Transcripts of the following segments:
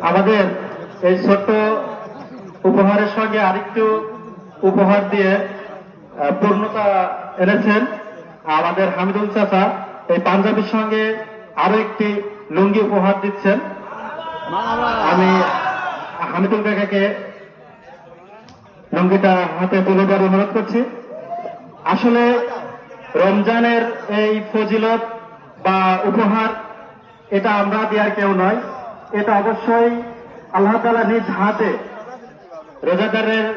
আমাদের এই ছোট্ট উপহারের সঙ্গে আরেকটু উপহার দিয়ে পূর্ণতা এনেছেন আমাদের হামিদুল চাচা। এই পাঞ্জাবির সঙ্গে আরো একটি লুঙ্গি উপহার দিচ্ছেন। আমি হামিদুল কাকাকে লুঙ্গিটা হাতে তুলে দেওয়ার অনুরোধ করছি। আসলে রমজানের এই ফজিলত বা উপহার এটা আমরা দেওয়ার কেউ নয়, এটা অবশ্যই আল্লাহ তাআলা নিজ হাতে রোজাদারের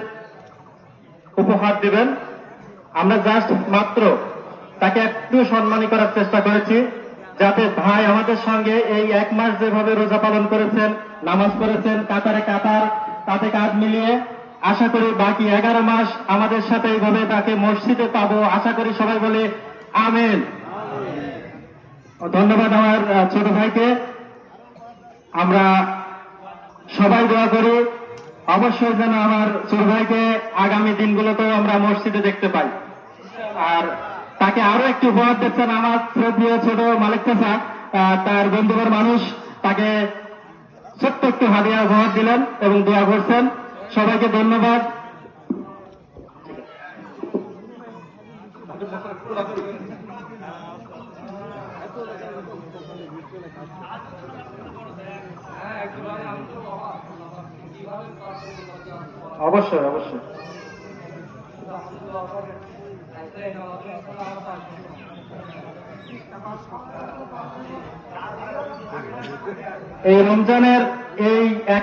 উপহার দিবেন। আমরা জাস্ট মাত্র তাকে একটু সম্মানী করার চেষ্টা করেছি, যাতে ভাই আমাদের সঙ্গে এই 1 মাস যেভাবে রোজা পালন করেছেন, নামাজ পড়েছেন, কাতারে কাতার, তাতে কাঁধ মিলিয়ে, আশা করি বাকি 11 মাস আমাদের সাথে এইভাবে তাকে মসজিদে পাবো। আশা করি সবাই বলে আমিন। ধন্যবাদ আমার ছোট ভাইকে। আমরা সবাই দোয়া করি অবশ্যই যেন আমার ছোট ভাইকে আগামী দিনগুলোতেও আমরা মসজিদে দেখতে পাই। আর তাকে আরো একটি উপহার দিচ্ছেন আমার শ্রদ্ধেয় ছোট মালিক চাচা, তার বন্ধুবার মানুষ, তাকে ছোট্ট একটু হাদিয়া উপহার দিলেন এবং দোয়া করছেন। সবাইকে ধন্যবাদ। অবশ্যই অবশ্যই। এই রমজানের এই 1